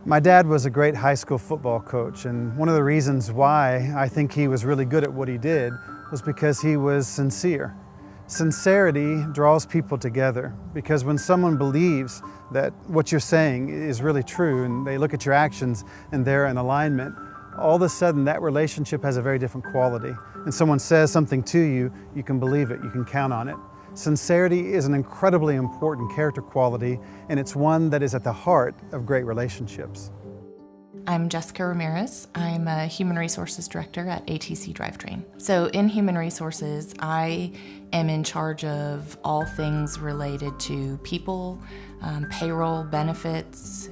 My dad was a great high school football coach, and one of the reasons why I think he was really good at what he did was because he was sincere. Sincerity draws people together, because when someone believes that what you're saying is really true and they look at your actions and they're in alignment, all of a sudden that relationship has a very different quality. And someone says something to you, you can believe it, you can count on it. Sincerity is an incredibly important character quality, and it's one that is at the heart of great relationships. I'm Jessica Ramirez. I'm a Human Resources Director at ATC Drivetrain. So in Human Resources, I am in charge of all things related to people, payroll, benefits,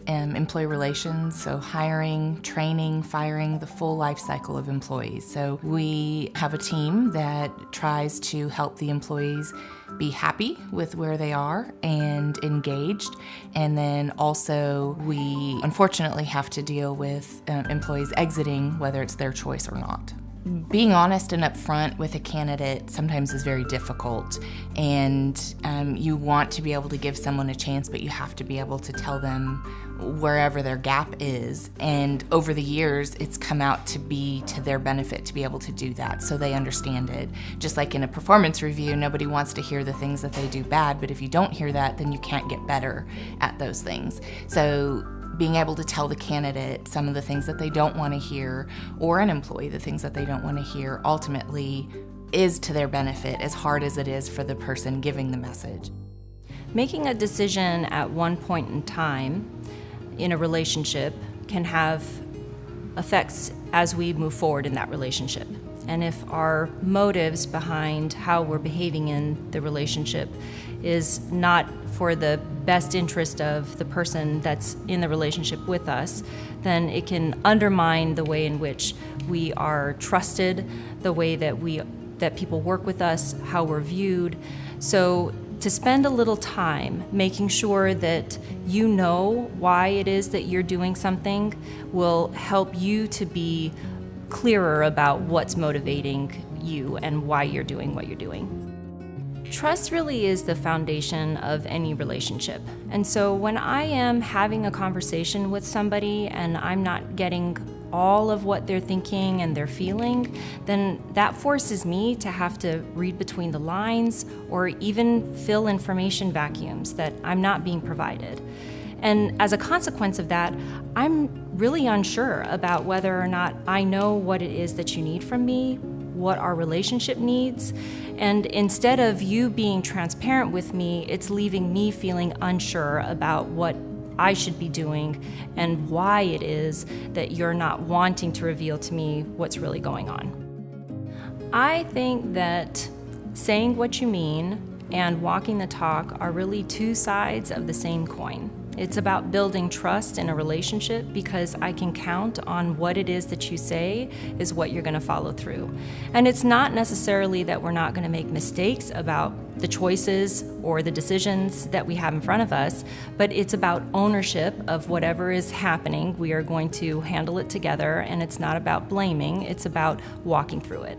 employee relations, so hiring, training, firing, the full life cycle of employees. So we have a team that tries to help the employees be happy with where they are and engaged. And then also we unfortunately have to deal with employees exiting, whether it's their choice or not. Being honest and upfront with a candidate sometimes is very difficult, and you want to be able to give someone a chance, but you have to be able to tell them wherever their gap is. And over the years, it's come out to be to their benefit to be able to do that, so they understand it. Just like in a performance review, nobody wants to hear the things that they do bad, but if you don't hear that, then you can't get better at those things. So being able to tell the candidate some of the things that they don't want to hear, or an employee the things that they don't want to hear, ultimately is to their benefit, as hard as it is for the person giving the message. Making a decision at one point in time in a relationship can have effects as we move forward in that relationship. And if our motives behind how we're behaving in the relationship is not for the best interest of the person that's in the relationship with us, then it can undermine the way in which we are trusted, the way that people work with us, how we're viewed. So to spend a little time making sure that you know why it is that you're doing something will help you to be clearer about what's motivating you and why you're doing what you're doing. Trust really is the foundation of any relationship. And so when I am having a conversation with somebody and I'm not getting all of what they're thinking and they're feeling, then that forces me to have to read between the lines or even fill information vacuums that I'm not being provided. And as a consequence of that, I'm really unsure about whether or not I know what it is that you need from me, what our relationship needs. And instead of you being transparent with me, it's leaving me feeling unsure about what I should be doing and why it is that you're not wanting to reveal to me what's really going on. I think that saying what you mean and walking the talk are really two sides of the same coin. It's about building trust in a relationship because I can count on what it is that you say is what you're going to follow through. And it's not necessarily that we're not going to make mistakes about the choices or the decisions that we have in front of us, but it's about ownership of whatever is happening. We are going to handle it together, and it's not about blaming, it's about walking through it.